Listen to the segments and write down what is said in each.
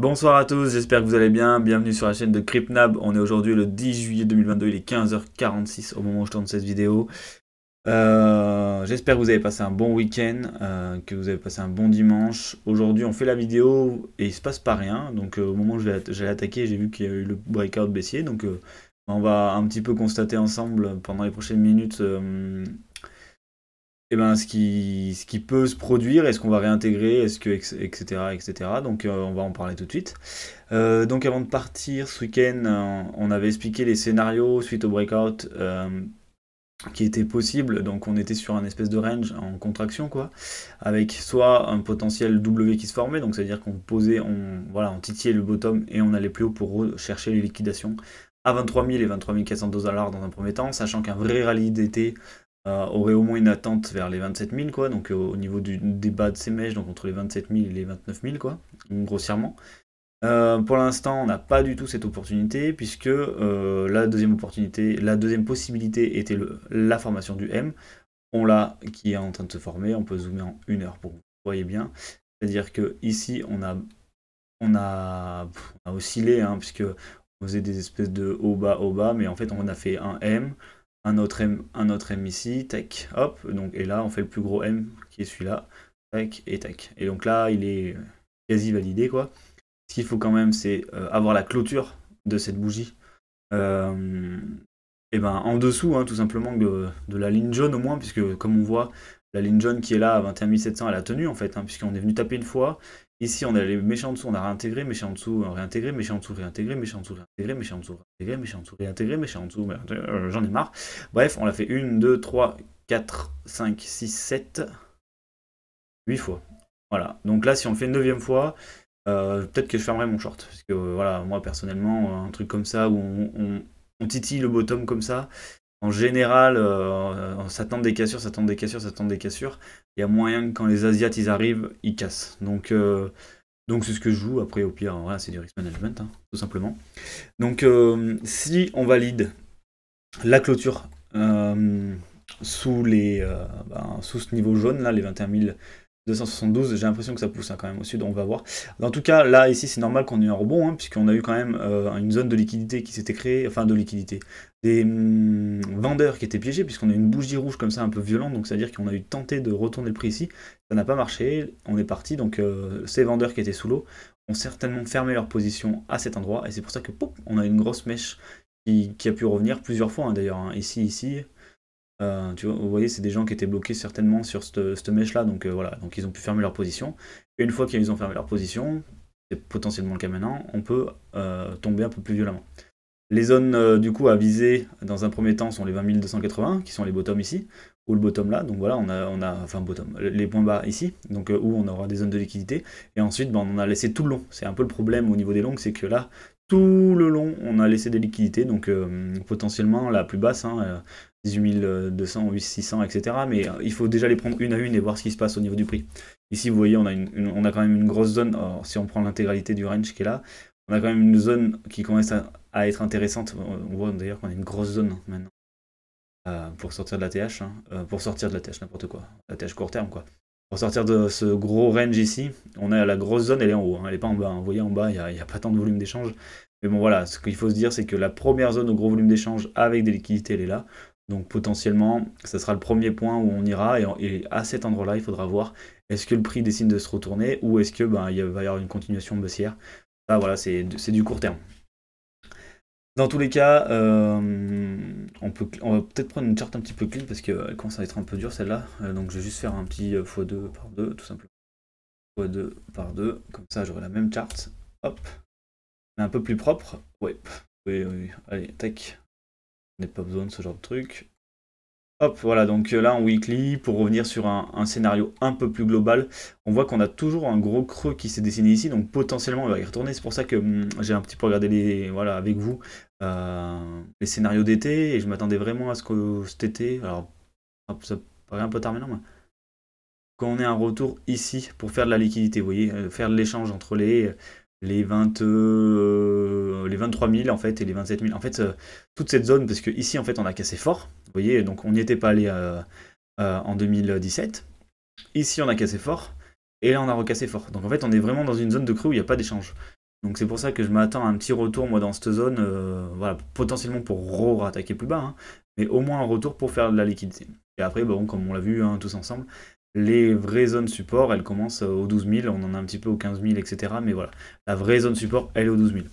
Bonsoir à tous, j'espère que vous allez bien. Bienvenue sur la chaîne de CryptNab. On est aujourd'hui le 10 juillet 2022, il est 15h46 au moment où je tourne cette vidéo. J'espère que vous avez passé un bon week-end, que vous avez passé un bon dimanche. Aujourd'hui, on fait la vidéo et il se passe pas rien. Donc, au moment où j'allais attaquer, j'ai vu qu'il y a eu le breakout baissier. Donc, on va un petit peu constater ensemble pendant les prochaines minutes eh ben, ce qui peut se produire, est-ce qu'on va réintégrer, est-ce que, etc., etc. Donc on va en parler tout de suite. Donc avant de partir ce week-end, on avait expliqué les scénarios suite au breakout qui étaient possibles. Donc on était sur un espèce de range en contraction, quoi, avec soit un potentiel W qui se formait, donc c'est-à-dire qu'on posait, voilà, on titillait le bottom et on allait plus haut pour chercher les liquidations à 23 000 et 23 400 $ dans un premier temps, sachant qu'un vrai rallye d'été aurait au moins une attente vers les 27 000, quoi, donc au niveau des bas de ces mèches, donc entre les 27 000 et les 29 000, quoi, grossièrement. Pour l'instant, on n'a pas du tout cette opportunité, puisque la deuxième opportunité, la deuxième possibilité était la formation du M. On l'a, qui est en train de se former, on peut zoomer en 1 heure pour que vous voyez bien. C'est-à-dire que ici, on a oscillé, hein, puisque on faisait des espèces de haut bas, mais en fait, on a fait un M, un autre M ici, tac, hop, donc, et là, on fait le plus gros M, qui est celui-là, tac, et tac. Et donc là, il est quasi validé, quoi. Ce qu'il faut quand même, c'est avoir la clôture de cette bougie. Et ben, en dessous, hein, tout simplement, de la ligne jaune au moins, puisque comme on voit, la ligne jaune qui est là à 21 700, elle a tenu en fait, hein, puisqu'on est venu taper une fois. Ici, on a les méchants en dessous, on a réintégré, méchants en dessous, réintégré, méchants en dessous, réintégré, méchants en dessous, réintégré, méchants en dessous, réintégré, méchants en dessous, réintégré, méchants en dessous, j'en ai marre. Bref, on l'a fait 1, 2, 3, 4, 5, 6, 7, 8 fois. Voilà, donc là, si on le fait une 9e fois, peut-être que je fermerai mon short. Parce que voilà, moi personnellement, un truc comme ça où on titille le bottom comme ça, en général, ça tente des cassures, ça tente des cassures, ça tente des cassures. Il y a moyen que quand les Asiates ils arrivent, ils cassent. Donc c'est ce que je joue. Après, au pire, voilà, c'est du risk management, hein, tout simplement. Donc si on valide la clôture sous ce niveau jaune, là, les 21 272, j'ai l'impression que ça pousse, hein, quand même au sud, on va voir. En tout cas, là, ici, c'est normal qu'on ait un rebond, hein, puisqu'on a eu quand même une zone de liquidité qui s'était créée, enfin de liquidité, des vendeurs qui étaient piégés, puisqu'on a une bougie rouge comme ça un peu violente, donc c'est-à-dire qu'on a eu tenté de retourner le prix ici, ça n'a pas marché, on est parti, donc ces vendeurs qui étaient sous l'eau ont certainement fermé leur position à cet endroit, et c'est pour ça que pop, on a une grosse mèche qui a pu revenir plusieurs fois, hein, d'ailleurs, hein, ici, tu vois, vous voyez, c'est des gens qui étaient bloqués certainement sur cette mèche-là, donc voilà, donc ils ont pu fermer leur position. Et une fois qu'ils ont fermé leur position, c'est potentiellement le cas maintenant, on peut tomber un peu plus violemment. Les zones du coup à viser dans un premier temps sont les 20 280, qui sont les bottoms ici, ou le bottom là, donc voilà, enfin bottom, les points bas ici, donc où on aura des zones de liquidité, et ensuite on en a laissé tout le long. C'est un peu le problème au niveau des longues, c'est que là, tout le long, on a laissé des liquidités, donc potentiellement la plus basse, hein, 18 200, 8 600, etc. Mais il faut déjà les prendre une à une et voir ce qui se passe au niveau du prix. Ici, vous voyez, on a quand même une grosse zone, alors, si on prend l'intégralité du range qui est là, on a quand même une zone qui commence à être intéressante. On voit d'ailleurs qu'on a une grosse zone maintenant pour sortir de la TH, hein, pour sortir de la TH, n'importe quoi, la TH court terme, quoi. Pour sortir de ce gros range ici, on a la grosse zone, elle est en haut, hein, elle n'est pas en bas, hein. Vous voyez, en bas, il n'y a pas tant de volume d'échange. Mais bon, voilà, ce qu'il faut se dire, c'est que la première zone au gros volume d'échange avec des liquidités, elle est là. Donc potentiellement, ça sera le premier point où on ira, et à cet endroit-là, il faudra voir est-ce que le prix décide de se retourner, ou est-ce que il va y avoir une continuation baissière. Ça, voilà, c'est du court terme. Dans tous les cas, on va peut-être prendre une charte un petit peu clean parce qu'elle commence à être un peu dure celle-là. Donc je vais juste faire un petit x2 par 2 tout simplement. x2 par 2, comme ça j'aurai la même charte. Hop, mais un peu plus propre. Ouais, oui, oui. Allez, tac. On n'a pas besoin de ce genre de truc. Hop, voilà, donc là en weekly, pour revenir sur un scénario un peu plus global, on voit qu'on a toujours un gros creux qui s'est dessiné ici, donc potentiellement on va y retourner. C'est pour ça que j'ai un petit peu regardé voilà, avec vous les scénarios d'été, et je m'attendais vraiment à ce que cet été, alors ça paraît un peu tard maintenant, mais qu'on ait un retour ici pour faire de la liquidité, vous voyez, faire de l'échange entre les 23 000 en fait et les 27 000. En fait, toute cette zone, parce que ici en fait on a cassé fort, vous voyez, donc on n'y était pas allé en 2017. Ici on a cassé fort, et là on a recassé fort. Donc en fait on est vraiment dans une zone de creux où il n'y a pas d'échange. Donc c'est pour ça que je m'attends à un petit retour moi dans cette zone, voilà, potentiellement pour rattaquer plus bas, hein, mais au moins un retour pour faire de la liquidité. Et après, bon, comme on l'a vu hein, tous ensemble, les vraies zones support, elles commencent aux 12 000, on en a un petit peu aux 15 000, etc. Mais voilà, la vraie zone support, elle est aux 12 000.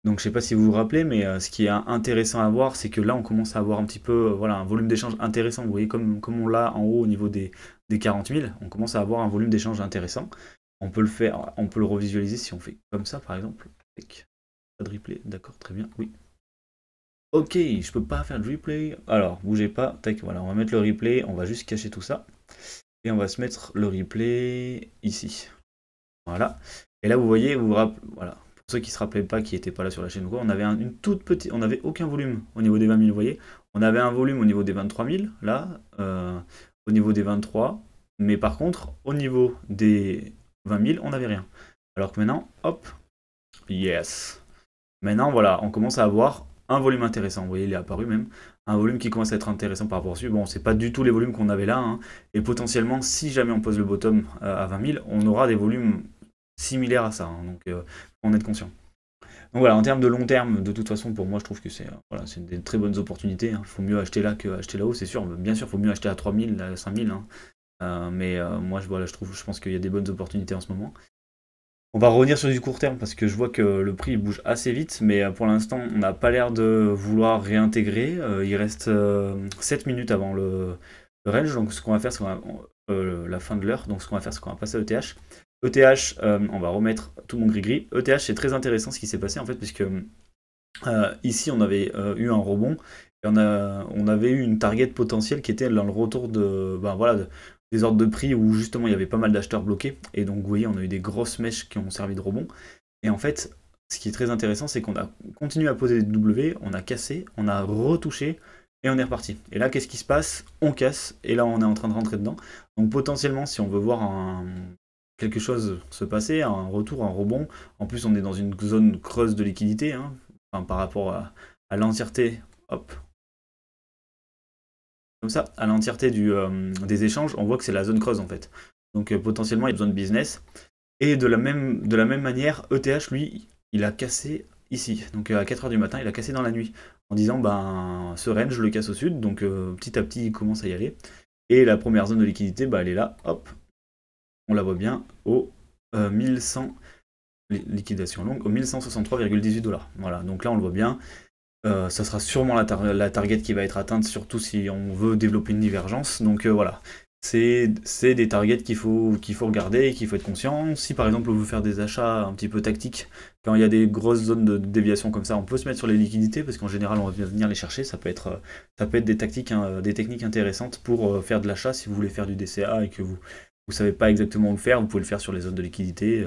Donc je sais pas si vous vous rappelez, mais ce qui est intéressant à voir, c'est que là on commence à avoir un petit peu voilà, un volume d'échange intéressant. Vous voyez comme on l'a en haut au niveau des 40 000, on commence à avoir un volume d'échange intéressant. On peut le faire, on peut le revisualiser si on fait comme ça par exemple. Pas de replay, d'accord, très bien, oui. Ok, je peux pas faire de replay. Alors, bougez pas, tac, voilà, on va mettre le replay, on va juste cacher tout ça. Et on va se mettre le replay ici. Voilà. Et là vous voyez, voilà. Pour ceux qui se rappelaient pas, qui n'étaient pas là sur la chaîne ou quoi, on avait une toute petite, on n'avait aucun volume au niveau des 20 000, vous voyez. On avait un volume au niveau des 23 000, là, au niveau des 23, mais par contre, au niveau des 20 000, on n'avait rien. Alors que maintenant, hop, yes. Maintenant, voilà, on commence à avoir un volume intéressant. Vous voyez, il est apparu même. Un volume qui commence à être intéressant par rapport à celui. Bon, c'est pas du tout les volumes qu'on avait là. Hein. Et potentiellement, si jamais on pose le bottom à 20 000, on aura des volumes similaires à ça. Hein. Donc, faut en être conscient. Donc voilà, en termes de long terme, de toute façon, pour moi, je trouve que c'est voilà, des très bonnes opportunités. Il faut mieux acheter là que acheter là-haut, c'est sûr. Bien sûr, il faut mieux acheter à 3 000, à 5 000. Hein. Mais moi, voilà, je pense qu'il y a des bonnes opportunités en ce moment. On va revenir sur du court terme parce que je vois que le prix bouge assez vite, mais pour l'instant on n'a pas l'air de vouloir réintégrer. Il reste 7 minutes avant le range, donc ce qu'on va faire c'est la fin de l'heure, donc ce qu'on va faire c'est qu'on va passer à ETH. ETH, on va remettre tout mon gris-gris. ETH c'est très intéressant ce qui s'est passé en fait, puisque ici on avait eu un rebond, et on avait eu une target potentielle qui était dans le retour de, ben, voilà, des ordres de prix où justement il y avait pas mal d'acheteurs bloqués. Et donc vous voyez, on a eu des grosses mèches qui ont servi de rebond. Et en fait, ce qui est très intéressant, c'est qu'on a continué à poser des W, on a cassé, on a retouché, et on est reparti. Et là, qu'est-ce qui se passe? On casse, et là on est en train de rentrer dedans. Donc potentiellement, si on veut voir quelque chose se passer, un retour, un rebond, en plus on est dans une zone creuse de liquidité, hein, enfin, par rapport à l'entièreté, hop, comme ça, à l'entièreté des échanges, on voit que c'est la zone creuse en fait. Donc potentiellement, il y a besoin de business. Et de la même manière, ETH, lui, il a cassé ici. Donc à 4h du matin, il a cassé dans la nuit. En disant, ben, ce range, je le casse au sud. Donc petit à petit, il commence à y aller. Et la première zone de liquidité, bah, elle est là, hop. On la voit bien, au 1100, liquidation longue, au 1163,18$. Voilà, donc là, on le voit bien. Ça sera sûrement la target qui va être atteinte, surtout si on veut développer une divergence. Donc voilà, c'est des targets qu'il faut regarder et qu'il faut être conscient. Si par exemple on veut faire des achats un petit peu tactiques, quand il y a des grosses zones de déviation comme ça, on peut se mettre sur les liquidités, parce qu'en général on va venir les chercher. Ça peut être des tactiques, des techniques intéressantes pour faire de l'achat. Si vous voulez faire du DCA et que vous savez pas exactement où le faire, vous pouvez le faire sur les zones de liquidité.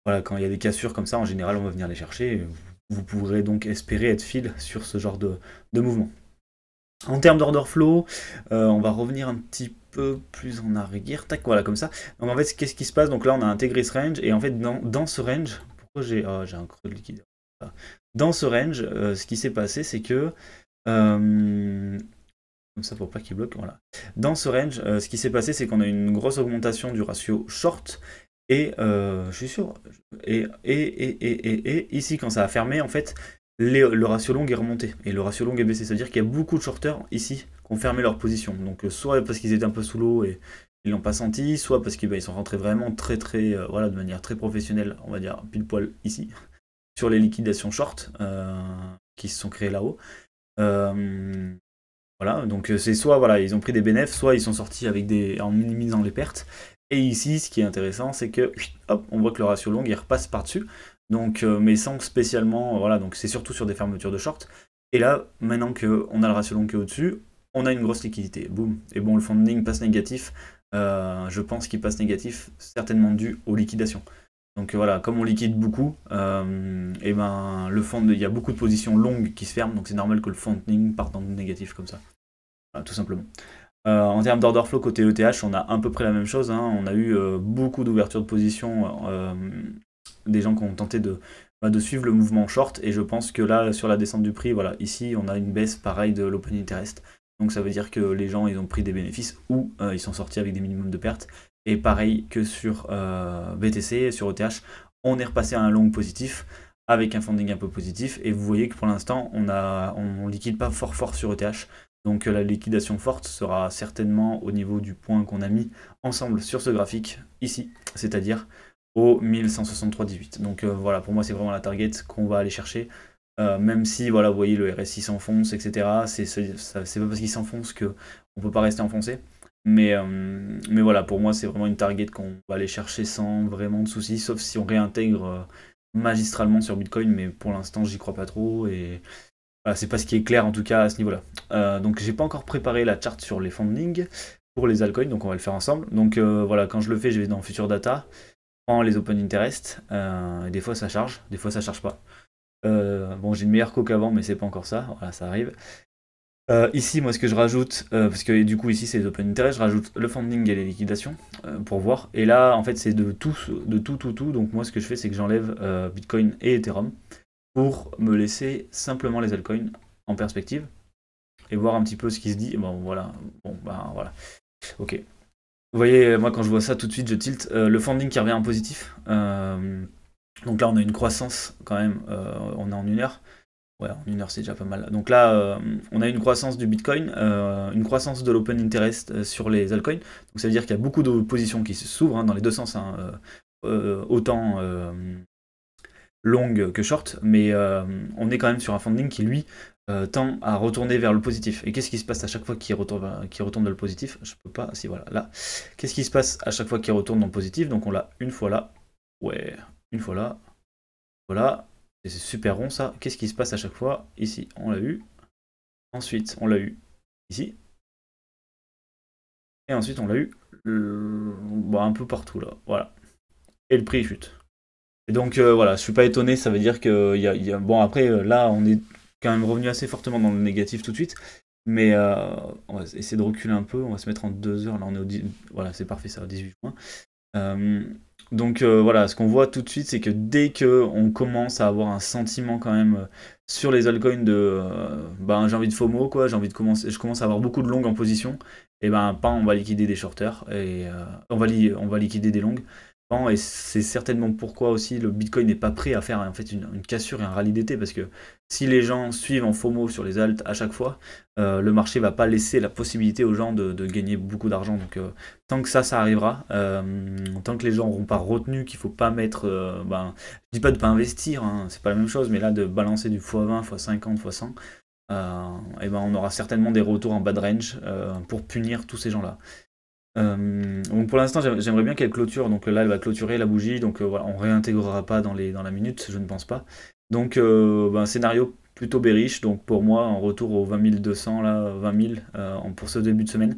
Voilà, quand il y a des cassures comme ça, en général on va venir les chercher. Vous pourrez donc espérer être fil sur ce genre de mouvement. En termes d'order flow, on va revenir un petit peu plus en arrière. Tac, voilà, comme ça. Donc en fait, qu'est-ce qui se passe? Donc là, on a intégré ce range, et en fait, dans ce range, pourquoi j'ai un creux de liquide. Dans ce range, ce qui s'est passé, c'est que comme ça pour pas qu'il bloque, voilà. Dans ce range, ce qui s'est passé, c'est qu'on a une grosse augmentation du ratio short. Et je suis sûr. Et ici, quand ça a fermé, en fait, le ratio long est remonté. Et le ratio long est baissé. C'est-à-dire qu'il y a beaucoup de shorters ici qui ont fermé leur position. Donc, soit parce qu'ils étaient un peu sous l'eau et ils l'ont pas senti, soit parce qu'ils sont rentrés vraiment très, voilà, de manière très professionnelle, on va dire, pile poil ici, sur les liquidations short qui se sont créées là-haut. Voilà, donc c'est soit voilà, ils ont pris des bénéfices, soit ils sont sortis avec en minimisant les pertes. Et ici, ce qui est intéressant, c'est que hop, on voit que le ratio long il repasse par-dessus. Donc, mais sans spécialement, voilà, donc c'est surtout sur des fermetures de short. Et là, maintenant qu'on a le ratio long qui est au-dessus, on a une grosse liquidité. Boum. Et bon, le funding passe négatif. Je pense qu'il passe négatif, certainement dû aux liquidations. Donc voilà, comme on liquide beaucoup, et ben il y a beaucoup de positions longues qui se ferment, donc c'est normal que le funding parte dans le négatif comme ça. Voilà, tout simplement. En termes d'order flow côté ETH, on a à peu près la même chose. Hein. On a eu beaucoup d'ouverture de position, des gens qui ont tenté de suivre le mouvement short, et je pense que là, sur la descente du prix, voilà, ici on a une baisse pareil de l'open interest. Donc ça veut dire que les gens ils ont pris des bénéfices ou ils sont sortis avec des minimums de pertes. Et pareil que sur BTC, sur ETH, on est repassé à un long positif avec un funding un peu positif, et vous voyez que pour l'instant on liquide pas fort sur ETH, donc la liquidation forte sera certainement au niveau du point qu'on a mis ensemble sur ce graphique ici, c'est-à-dire au 1163,18. Donc voilà, pour moi c'est vraiment la target qu'on va aller chercher, même si voilà, vous voyez le RSI s'enfonce, etc. C'est pas parce qu'il s'enfonce qu'on ne peut pas rester enfoncé. Mais voilà, pour moi c'est vraiment une target qu'on va aller chercher sans vraiment de soucis, sauf si on réintègre magistralement sur Bitcoin, mais pour l'instant j'y crois pas trop, et voilà, c'est pas ce qui est clair en tout cas à ce niveau-là. Donc j'ai pas encore préparé la charte sur les funding pour les altcoins, donc on va le faire ensemble. Donc voilà, quand je le fais, je vais dans Future Data, prends les Open Interest, et des fois ça charge, des fois ça charge pas. Bon, j'ai une meilleure coque qu'avant, mais c'est pas encore ça, voilà, ça arrive. Ici, moi, ce que je rajoute, parce que du coup, ici, c'est les open interest, je rajoute le funding et les liquidations pour voir. Et là, en fait, c'est de tout. Donc, moi, ce que je fais, c'est que j'enlève Bitcoin et Ethereum pour me laisser simplement les altcoins en perspective et voir un petit peu ce qui se dit. Bon, voilà. Bon, ben voilà. Ok. Vous voyez, moi, quand je vois ça, tout de suite, je tilt. Le funding qui revient en positif. Donc là, on a une croissance quand même. On est en 1 heure. Ouais, en 1 heure, c'est déjà pas mal. Donc là, on a une croissance du Bitcoin, une croissance de l'open interest sur les altcoins. Donc ça veut dire qu'il y a beaucoup de positions qui s'ouvrent dans les deux sens, hein, autant long que short, mais on est quand même sur un funding qui, lui, tend à retourner vers le positif. Et qu'est-ce qui se passe à chaque fois qu'il retourne dans le positif? Je peux pas, si voilà, là. Qu'est-ce qui se passe à chaque fois qu'il retourne dans le positif? Donc on l'a une fois là, ouais, une fois là, voilà. Et c'est super rond ça. Qu'est-ce qui se passe à chaque fois? Ici, on l'a eu. Ensuite, on l'a eu ici. Et ensuite, on l'a eu un peu partout là. Voilà. Et le prix chute. Et donc voilà, je suis pas étonné. Ça veut dire que bon, après, là, on est quand même revenu assez fortement dans le négatif tout de suite. Mais on va essayer de reculer un peu. On va se mettre en 2 heures. Là, on est au voilà, c'est parfait, ça, 18 juin. Donc voilà, ce qu'on voit tout de suite, c'est que dès qu'on commence à avoir un sentiment quand même sur les altcoins de j'ai envie de FOMO, quoi, je commence à avoir beaucoup de longues en position, et on va liquider des shorters, et on va liquider des longues. Et c'est certainement pourquoi aussi le Bitcoin n'est pas prêt à faire en fait une cassure et un rallye d'été, parce que si les gens suivent en FOMO sur les alts à chaque fois, le marché va pas laisser la possibilité aux gens de gagner beaucoup d'argent. Donc tant que ça arrivera, tant que les gens n'auront pas retenu qu'il faut pas mettre, je dis pas de pas investir, hein, c'est pas la même chose, mais là de balancer du x20, x50, x100, on aura certainement des retours en bad range pour punir tous ces gens-là. Donc pour l'instant j'aimerais bien qu'elle clôture, donc là elle va clôturer la bougie, donc voilà, on réintégrera pas dans la minute, je ne pense pas. Donc un scénario plutôt bearish, donc pour moi en retour aux 20 200 là, 20 000 pour ce début de semaine.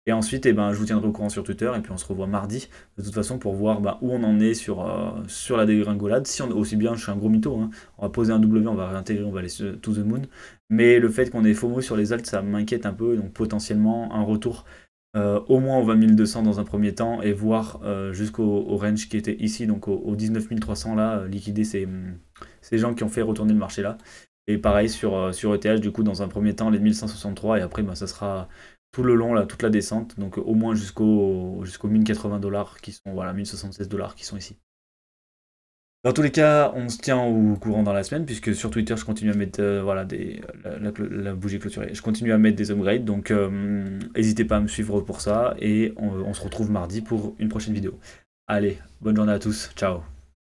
Et ensuite je vous tiendrai au courant sur Twitter, et puis on se revoit mardi de toute façon pour voir où on en est sur la dégringolade. Si on, aussi bien, je suis un gros mytho, hein, on va poser un W, on va réintégrer, on va aller to the moon, mais le fait qu'on ait FOMO sur les alts, ça m'inquiète un peu, donc potentiellement un retour au moins aux 20 200 dans un premier temps, et voir jusqu'au range qui était ici, donc aux 19 300 là, liquider ces gens qui ont fait retourner le marché là. Et pareil sur ETH, du coup dans un premier temps les 1163, et après ça sera tout le long là, toute la descente, donc au moins jusqu'aux 1080 $, qui sont, voilà, 1076 $ qui sont ici. Dans tous les cas, on se tient au courant dans la semaine, puisque sur Twitter, je continue à mettre la bougie clôturée. Je continue à mettre des upgrades, donc n'hésitez pas à me suivre pour ça, et on se retrouve mardi pour une prochaine vidéo. Allez, bonne journée à tous, ciao.